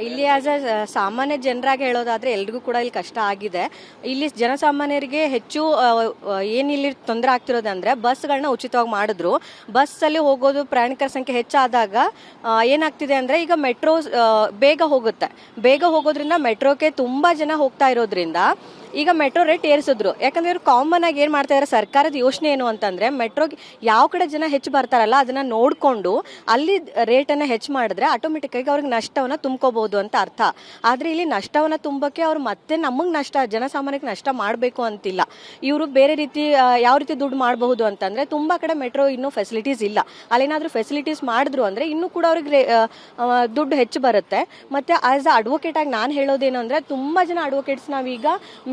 ಇಲ್ಲಿ as a ಸಾಮಾನ್ಯ ಜನರಾಗಿ ಹೇಳೋದಾದ್ರೆ ಎಲ್ರಿಗೂ ಕೂಡ ಇಲ್ಲಿ ಕಷ್ಟ ಆಗಿದೆ. ಇಲ್ಲಿ ಜನಸಾಮಾನ್ಯರಿಗೆ ಹೆಚ್ಚು ಏನಿಲ್ಲಿ ತೊಂದರೆ ಆಗ್ತಿರೋದಂದ್ರೆ ಬಸ್ಗಳನ್ನ ಉಚಿತವಾಗಿ ಮಾಡಿದ್ರು. ಬಸ್ಸಲ್ಲಿ ಹೋಗೋದು ಪ್ರಯಾಣಿಕರ ಸಂಖ್ಯೆ ಹೆಚ್ಚಾದಾಗ ಏನಾಗ್ತಿದೆ ಅಂದ್ರೆ ಈಗ ಮೆಟ್ರೋ ಬೇಗ ಹೋಗುತ್ತೆ. ಬೇಗ ಹೋಗೋದ್ರಿಂದ ಮೆಟ್ರೋಕ್ಕೆ ತುಂಬಾ ಜನ ಹೋಗ್ತಾ ಇರೋದ್ರಿಂದ ಈಗ ಮೆಟ್ರೋ ರೇಟ್ ಏರಿಸಿದ್ರು. ಯಾಕಂದ್ರೆ ಇವ್ರು ಕಾಮನ್ ಆಗಿ ಏನ್ ಮಾಡ್ತಾ ಇದ್ದಾರೆ, ಸರ್ಕಾರದ ಯೋಚನೆ ಏನು ಅಂತಂದ್ರೆ ಮೆಟ್ರೋಗೆ ಯಾವ ಕಡೆ ಜನ ಹೆಚ್ಚು ಬರ್ತಾರಲ್ಲ ಅದನ್ನ ನೋಡ್ಕೊಂಡು ಅಲ್ಲಿ ರೇಟನ್ನು ಹೆಚ್ಚು ಮಾಡಿದ್ರೆ ಆಟೋಮೆಟಿಕ್ ಆಗಿ ಅವ್ರಿಗೆ ನಷ್ಟವನ್ನ ತುಂಬ್ಕೋಬಹುದು ಅಂತ ಅರ್ಥ. ಆದ್ರೆ ಇಲ್ಲಿ ನಷ್ಟವನ್ನ ತುಂಬಕ್ಕೆ ಅವ್ರು ಮತ್ತೆ ನಮಗೆ ನಷ್ಟ, ಜನಸಾಮಾನ್ಯಕ್ಕೆ ನಷ್ಟ ಮಾಡಬೇಕು ಅಂತಿಲ್ಲ. ಇವರು ಬೇರೆ ರೀತಿ ಯಾವ ರೀತಿ ದುಡ್ಡು ಮಾಡಬಹುದು ಅಂತಂದ್ರೆ ತುಂಬಾ ಕಡೆ ಮೆಟ್ರೋ ಇನ್ನೂ ಫೆಸಿಲಿಟೀಸ್ ಇಲ್ಲ. ಅಲ್ಲೇನಾದ್ರೂ ಫೆಸಿಲಿಟೀಸ್ ಮಾಡಿದ್ರು ಅಂದ್ರೆ ಇನ್ನೂ ಕೂಡ ಅವ್ರಿಗೆ ದುಡ್ಡು ಹೆಚ್ಚು ಬರುತ್ತೆ. ಮತ್ತೆ ಆಸ್ ಅ ಅಡ್ವೊಕೇಟ್ ಆಗಿ ನಾನು ಹೇಳೋದೇನು ಅಂದ್ರೆ ತುಂಬಾ ಜನ ಅಡ್ವೊಕೇಟ್ಸ್ ನಾವೀಗ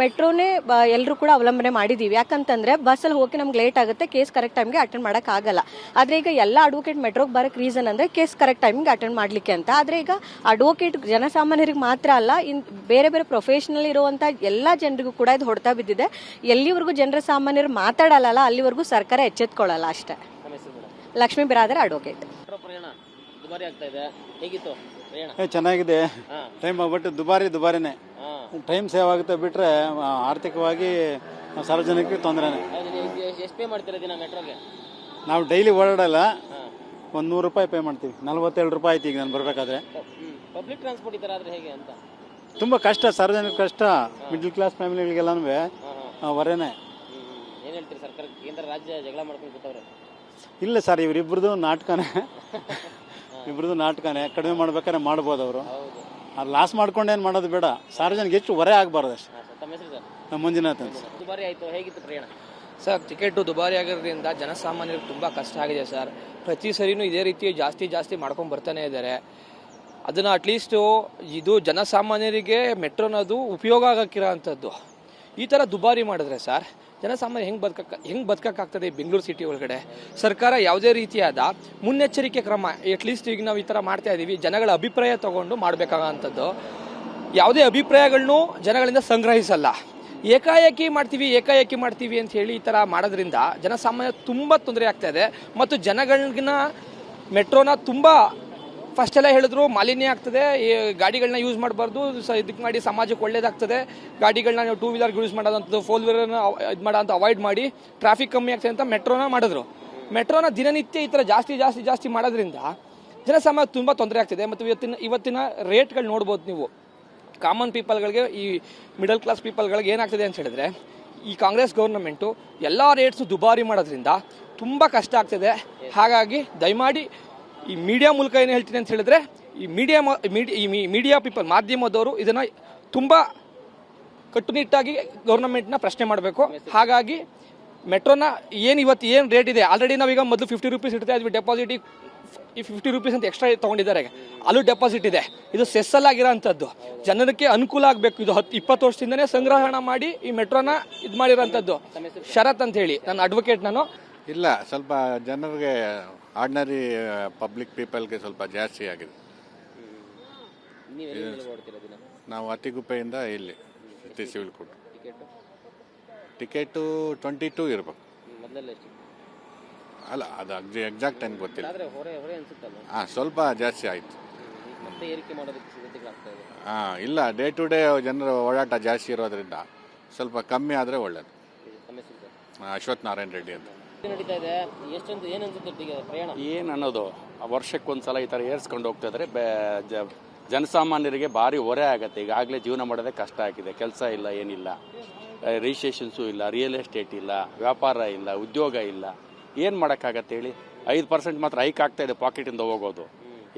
ಮೆಟ್ರೋನೇ ಎಲ್ಲರೂ ಕೂಡ ಅವಲಂಬನೆ ಮಾಡಿದೀವಿ. ಯಾಕಂತಂದ್ರೆ ಬಸ್ಸಲ್ಲಿ ಹೋಗಿ ನಮ್ಗೆ ಲೇಟ್ ಆಗುತ್ತೆ, ಕೇಸ್ ಕರೆಕ್ಟ್ ಟೈಮ್ಗೆ ಅಟೆಂಡ್ ಮಾಡಕ್ ಆಗಲ್ಲ. ಆದ್ರೆ ಈಗ ಎಲ್ಲ ಅಡ್ವೊಕೇಟ್ ಮೆಟ್ರೋಗೆ ಬರಕ್ ರೀಸನ್ ಅಂದ್ರೆ ಕೇಸ್ ಕರೆಕ್ಟ್ ಟೈಮ್ಗೆ ಅಟೆಂಡ್ ಮಾಡ್ಲಿಕ್ಕೆ ಅಂತ. ಆದ್ರೆ ಈಗ ಅಡ್ವೊಕೇಟ್ ಜನಸಾಮಾನ್ಯರಿಗೆ ಮಾತ್ರ ಅಲ್ಲ, ಬೇರೆ ಬೇರೆ ಪ್ರೊಫೆಷನಲ್ ಇರುವಂತ ಎಲ್ಲಾ ಜನರಿಗೂ ಕೂಡ ಇದು ಹೊಡೆತ ಬಿದ್ದಿದೆ. ಎಲ್ಲಿವರೆಗೂ ಜನರ ಸಾಮಾನ್ಯರು ಮಾತಾಡಲ್ಲ ಅಲ್ಲಿವರೆಗೂ ಸರ್ಕಾರ ಎಚ್ಚೆತ್ಕೊಳ್ಳಲ್ಲ ಅಷ್ಟೇ. ಲಕ್ಷ್ಮೀ ಬಿರಾದರ್, ಅಡ್ವೊಕೇಟ್. ಚೆನ್ನಾಗಿದೆ. ಟೈಮ್ ಬಟ್ ದುಬಾರಿನೇ. ಟೈಮ್ ಸೇವ್ ಆಗುತ್ತೆ ಬಿಟ್ರೆ ಆರ್ಥಿಕವಾಗಿ ಸಾರ್ವಜನಿಕರಿಗೆ ತೊಂದರೆನೆ. ನಾವು ಡೈಲಿ ಓಡಾಡಲ್ಲ, ಒಂದು 100 ರೂಪಾಯಿ ಪೇ ಮಾಡ್ತೀವಿ. 47 ರೂಪಾಯಿ ಆಯ್ತು ಈಗ ನಾನು ಬರಬೇಕಾದ್ರೆ. ಪಬ್ಲಿಕ್ ಟ್ರಾನ್ಸ್ಪೋರ್ಟ್ ಈ ತರ ಆದ್ರೆ ಹೇಗೆ ಅಂತ ತುಂಬ ಕಷ್ಟ, ಸಾರ್ವಜನಿಕ ಕಷ್ಟ. ಮಿಡ್ಲ್ ಕ್ಲಾಸ್ ಫ್ಯಾಮಿಲಿಗಳಿಗೆಲ್ಲನೂ ಹೊರೆನೆ. ಏನ್ ಹೇಳ್ತೀರಿ, ಸರ್ಕಾರ ಕೇಂದ್ರ ರಾಜ್ಯ ಜಗಳ ಮಾಡ್ಕೊಂಡು ಕೂತವ್ರೆ? ಇಲ್ಲ ಸರ್, ಇವರಿಬ್ರದ್ದು ನಾಟಕನೇ. ಇಬ್ರದ್ದು ನಾಟಕನೇ. ಕಡಿಮೆ ಮಾಡ್ಬೇಕಾದ್ರೆ ಮಾಡ್ಬೋದು ಅವರು. ಅದು ಲಾಸ್ ಮಾಡ್ಕೊಂಡೇನು ಮಾಡೋದು ಬೇಡ, ಸಾರ್ವಜನಿಕ ಹೆಚ್ಚು ಹೊರೆ ಆಗಬಾರ್ದು ಅಷ್ಟೇ. ತಮ್ಮ ಹೆಸರು ಸರ್? ನಮ್ಮ ಮಂಜುನಾಥ್ ಅಂತ. ದುಬಾರಿ ಆಯ್ತು, ಹೇಗಿತ್ತು ಪ್ರಯಾಣ? ಸರ್, ಟಿಕೆಟು ದುಬಾರಿ ಆಗಿರೋದ್ರಿಂದ ಜನಸಾಮಾನ್ಯರಿಗೆ ತುಂಬ ಕಷ್ಟ ಆಗಿದೆ ಸರ್. ಪ್ರತಿ ಸರಿನೂ ಇದೇ ರೀತಿ ಜಾಸ್ತಿ ಮಾಡ್ಕೊಂಡು ಬರ್ತಾನೆ ಇದ್ದಾರೆ. ಅದನ್ನು ಅಟ್ಲೀಸ್ಟು ಇದು ಜನಸಾಮಾನ್ಯರಿಗೆ ಮೆಟ್ರೋನದು ಉಪಯೋಗ ಆಗಕ್ಕಿರೋ ಅಂಥದ್ದು. ಈ ಥರ ದುಬಾರಿ ಮಾಡಿದ್ರೆ ಸರ್ ಜನಸಾಮಾನ್ಯ ಹೆಂಗೆ ಬದುಕಕ್ಕಾಗ್ತದೆ? ಬೆಂಗಳೂರು ಸಿಟಿ ಒಳಗಡೆ ಸರ್ಕಾರ ಯಾವುದೇ ರೀತಿಯಾದ ಮುನ್ನೆಚ್ಚರಿಕೆ ಕ್ರಮ, ಅಟ್ಲೀಸ್ಟ್ ಈಗ ನಾವು ಈ ಥರ ಮಾಡ್ತಾ ಇದ್ದೀವಿ, ಜನಗಳ ಅಭಿಪ್ರಾಯ ತಗೊಂಡು ಮಾಡಬೇಕಾಗಂಥದ್ದು. ಯಾವುದೇ ಅಭಿಪ್ರಾಯಗಳನ್ನು ಜನಗಳಿಂದ ಸಂಗ್ರಹಿಸಲ್ಲ, ಏಕಾಏಕಿ ಮಾಡ್ತೀವಿ ಅಂತ ಹೇಳಿ ಈ ಥರ ಮಾಡೋದ್ರಿಂದ ಜನಸಾಮಾನ್ಯ ತುಂಬ ತೊಂದರೆ ಆಗ್ತಾ ಇದೆ. ಮತ್ತು ಜನಗಳಿಗಿನ ಮೆಟ್ರೋನ ತುಂಬ ಫಸ್ಟ್ ಎಲ್ಲ ಹೇಳಿದ್ರು ಮಾಲಿನ್ಯ ಆಗ್ತದೆ, ಗಾಡಿಗಳನ್ನ ಯೂಸ್ ಮಾಡಬಾರ್ದು, ಇದಕ್ಕೆ ಮಾಡಿ ಸಮಾಜಕ್ಕೆ ಒಳ್ಳೇದಾಗ್ತದೆ, ಗಾಡಿಗಳನ್ನ ನೀವು 2 ವೀಲರ್ ಯೂಸ್ ಮಾಡೋದಂಥದ್ದು 4 ವೀಲರ್ನ ಇದು ಮಾಡೋಂಥ ಅವಾಯ್ಡ್ ಮಾಡಿ ಟ್ರಾಫಿಕ್ ಕಮ್ಮಿ ಆಗ್ತದೆ ಅಂತ ಮೆಟ್ರೋನ ಮಾಡಿದ್ರು. ಮೆಟ್ರೋನ ದಿನನಿತ್ಯ ಈ ಥರ ಜಾಸ್ತಿ ಮಾಡೋದ್ರಿಂದ ಜನಸಾಮಾನ್ಯ ತುಂಬ ತೊಂದರೆ ಆಗ್ತಿದೆ. ಮತ್ತು ಇವತ್ತಿನ ರೇಟ್ಗಳು ನೋಡ್ಬೋದು ನೀವು. ಕಾಮನ್ ಪೀಪಲ್ಗಳಿಗೆ, ಈ ಮಿಡಲ್ ಕ್ಲಾಸ್ ಪೀಪಲ್ಗಳಿಗೆ ಏನಾಗ್ತದೆ ಅಂತ ಹೇಳಿದ್ರೆ, ಈ ಕಾಂಗ್ರೆಸ್ ಗೌರ್ಮೆಂಟು ಎಲ್ಲ ರೇಟ್ಸು ದುಬಾರಿ ಮಾಡೋದ್ರಿಂದ ತುಂಬ ಕಷ್ಟ ಆಗ್ತದೆ. ಹಾಗಾಗಿ ದಯಮಾಡಿ ಈ ಮೀಡಿಯಾ ಮೂಲಕ ಏನು ಹೇಳ್ತೀನಿ ಅಂತ ಹೇಳಿದ್ರೆ, ಈ ಮೀಡಿಯಾ ಪೀಪಲ್, ಮಾಧ್ಯಮದವರು ಇದನ್ನು ತುಂಬ ಕಟ್ಟುನಿಟ್ಟಾಗಿ ಗೌರ್ಮೆಂಟ್ನ ಪ್ರಶ್ನೆ ಮಾಡಬೇಕು. ಹಾಗಾಗಿ ಮೆಟ್ರೋನ ಏನು ರೇಟ್ ಇದೆ, ಆಲ್ರೆಡಿ ನಾವೀಗ ಮೊದಲು 50 ರೂಪೀಸ್ ಇಡ್ತಾ ಇದ್ವಿ ಡೆಪಾಸಿಟ್, ಈ 50 ರೂಪೀಸ್ ಅಂತ ಎಕ್ಸ್ಟ್ರಾ ತೊಗೊಂಡಿದ್ದಾರೆ. ಅಲ್ಲೂ ಡೆಪಾಸಿಟ್ ಇದೆ. ಇದು ಸೆಸ್ಸಲ್ಲಾಗಿರೋ ಅಂಥದ್ದು, ಜನರಿಗೆ ಅನುಕೂಲ ಆಗಬೇಕು. ಇದು 20 ವರ್ಷದಿಂದನೇ ಸಂಗ್ರಹಣ ಮಾಡಿ ಈ ಮೆಟ್ರೋನ ಇದು ಮಾಡಿರೋಂಥದ್ದು. ಶರತ್ ಅಂತ ಹೇಳಿ, ನನ್ನ ಅಡ್ವೊಕೇಟ್ ನಾನು. ಇಲ್ಲ, ಸ್ವಲ್ಪ ಜನರಿಗೆ ಆರ್ಡಿನರಿ ಪಬ್ಲಿಕ್ ಪೀಪಲ್ಗೆ ಸ್ವಲ್ಪ ಜಾಸ್ತಿ ಆಗಿದೆ. ನಾವು ಅತಿಗುಪ್ಪೆಯಿಂದ ಇಲ್ಲಿ ಸಿವಿಲ್ ಕೋರ್ಟ್. ಟಿಕೆಟು 22 ಇರಬೇಕು. ಅಲ್ಲ, ಅದು ಎಕ್ಸಾಕ್ಟ್ ಏನು ಗೊತ್ತಿಲ್ಲ. ಸ್ವಲ್ಪ ಜಾಸ್ತಿ ಆಯಿತು. ಇಲ್ಲ, ಡೇ ಟು ಡೇ ಜನರ ಓಡಾಟ ಜಾಸ್ತಿ ಇರೋದ್ರಿಂದ ಸ್ವಲ್ಪ ಕಮ್ಮಿ ಆದರೆ ಒಳ್ಳೇದು. ಅಶ್ವಥ್ ನಾರಾಯಣ ರೆಡ್ಡಿ ಅಂತ. ಏನು ಅನ್ನೋದು, ವರ್ಷಕ್ಕೊಂದ್ಸಲ ಈ ಥರ ಏರ್ಸ್ಕೊಂಡು ಹೋಗ್ತಾ ಇದ್ರೆ ಜನಸಾಮಾನ್ಯರಿಗೆ ಭಾರಿ ಹೊರೆ ಆಗುತ್ತೆ. ಈಗಾಗಲೇ ಜೀವನ ಮಾಡೋದೇ ಕಷ್ಟ ಆಗಿದೆ. ಕೆಲಸ ಇಲ್ಲ, ಏನಿಲ್ಲ, ರಿಜಿಸ್ಟ್ರೇಷನ್ಸು ಇಲ್ಲ, ರಿಯಲ್ ಎಸ್ಟೇಟ್ ಇಲ್ಲ, ವ್ಯಾಪಾರ ಇಲ್ಲ, ಉದ್ಯೋಗ ಇಲ್ಲ. ಏನು ಮಾಡೋಕ್ಕಾಗತ್ತೆ ಹೇಳಿ? 5% ಮಾತ್ರ ಹೈಕ್ ಆಗ್ತಾ ಇದೆ ಪಾಕೆಟಿಂದ ಹೋಗೋದು.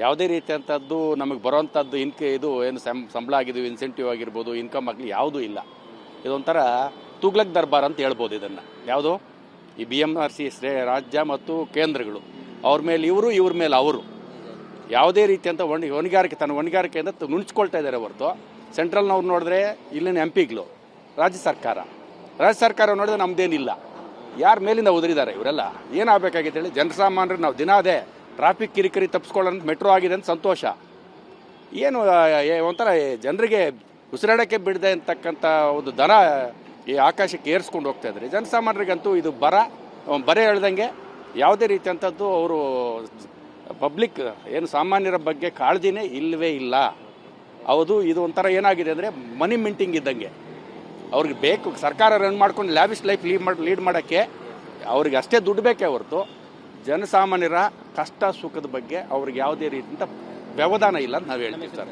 ಯಾವುದೇ ರೀತಿಯಂಥದ್ದು ನಮಗೆ ಬರೋವಂಥದ್ದು ಇದು ಏನು ಸಂಬಳ ಆಗಿದ್ದು, ಇನ್ಸೆಂಟಿವ್ ಆಗಿರ್ಬೋದು, ಇನ್ಕಮ್ ಆಗಲಿ ಯಾವುದೂ ಇಲ್ಲ. ಇದೊಂಥರ ತುಗ್ಲಕ್ ದರ್ಬಾರ್ ಅಂತ ಹೇಳ್ಬೋದು ಇದನ್ನು. ಯಾವುದು ಈ BMRC ರಾಜ್ಯ ಮತ್ತು ಕೇಂದ್ರಗಳು, ಅವ್ರ ಮೇಲೆ ಇವ್ರ ಮೇಲೆ ಅವರು ಯಾವುದೇ ರೀತಿಯಂಥ ತನ್ನ ಹೊಣೆಗಾರಿಕೆಯಿಂದ ನುಣ್ಸ್ಕೊಳ್ತಾ ಇದ್ದಾರೆ ಹೊರತು, ಸೆಂಟ್ರಲ್ನವ್ರು ನೋಡಿದ್ರೆ ಇಲ್ಲಿನ MPಗಳು, ರಾಜ್ಯ ಸರ್ಕಾರ ನೋಡಿದ್ರೆ ನಮ್ದೇನಿಲ್ಲ. ಯಾರ ಮೇಲಿಂದ ಉದುರಿದ್ದಾರೆ ಇವರೆಲ್ಲ? ಏನಾಗಬೇಕಾಗಿತ್ತು ಹೇಳಿ? ಜನಸಾಮಾನ್ಯರು ನಾವು ದಿನ ಅದೇ ಟ್ರಾಫಿಕ್ ಕಿರಿಕಿರಿ ತಪ್ಪಿಸ್ಕೊಳ್ಳೋದು ಮೆಟ್ರೋ ಆಗಿದೆ ಅಂತ ಸಂತೋಷ. ಏನು ಒಂಥರ ಜನರಿಗೆ ಉಸಿರಾಡೋಕ್ಕೆ ಬಿಡದೆ ಅಂತಕ್ಕಂಥ ಒಂದು ದನ ಈ ಆಕಾಶಕ್ಕೆ ಏರಿಸ್ಕೊಂಡು ಹೋಗ್ತಾ ಇದ್ದಾರೆ. ಜನಸಾಮಾನ್ಯರಿಗಂತೂ ಇದು ಬರೆ ಹೇಳ್ದಂಗೆ ಯಾವುದೇ ರೀತಿಯಂಥದ್ದು ಅವರು ಪಬ್ಲಿಕ್ ಏನು ಸಾಮಾನ್ಯರ ಬಗ್ಗೆ ಕಾಳಜಿನೇ ಇಲ್ಲವೇ ಇಲ್ಲ. ಹೌದು, ಇದು ಒಂಥರ ಏನಾಗಿದೆ ಅಂದರೆ ಮನಿ ಮಿಂಟಿಂಗ್ ಇದ್ದಂಗೆ. ಅವ್ರಿಗೆ ಬೇಕು ಸರ್ಕಾರ ರನ್ ಮಾಡ್ಕೊಂಡು ಲ್ಯಾವಿಶ್ ಲೈಫ್ ಲೀಡ್ ಮಾಡೋಕ್ಕೆ ಅವ್ರಿಗೆ ಅಷ್ಟೇ ದುಡ್ಡು ಬೇಕೇ ಹೊರತು ಜನಸಾಮಾನ್ಯರ ಕಷ್ಟ ಸುಖದ ಬಗ್ಗೆ ಅವ್ರಿಗೆ ಯಾವುದೇ ರೀತಿಯಿಂದ ವ್ಯವಧಾನ ಇಲ್ಲ ಅಂತ ನಾವು ಹೇಳ್ತೀವಿ ಸರ್.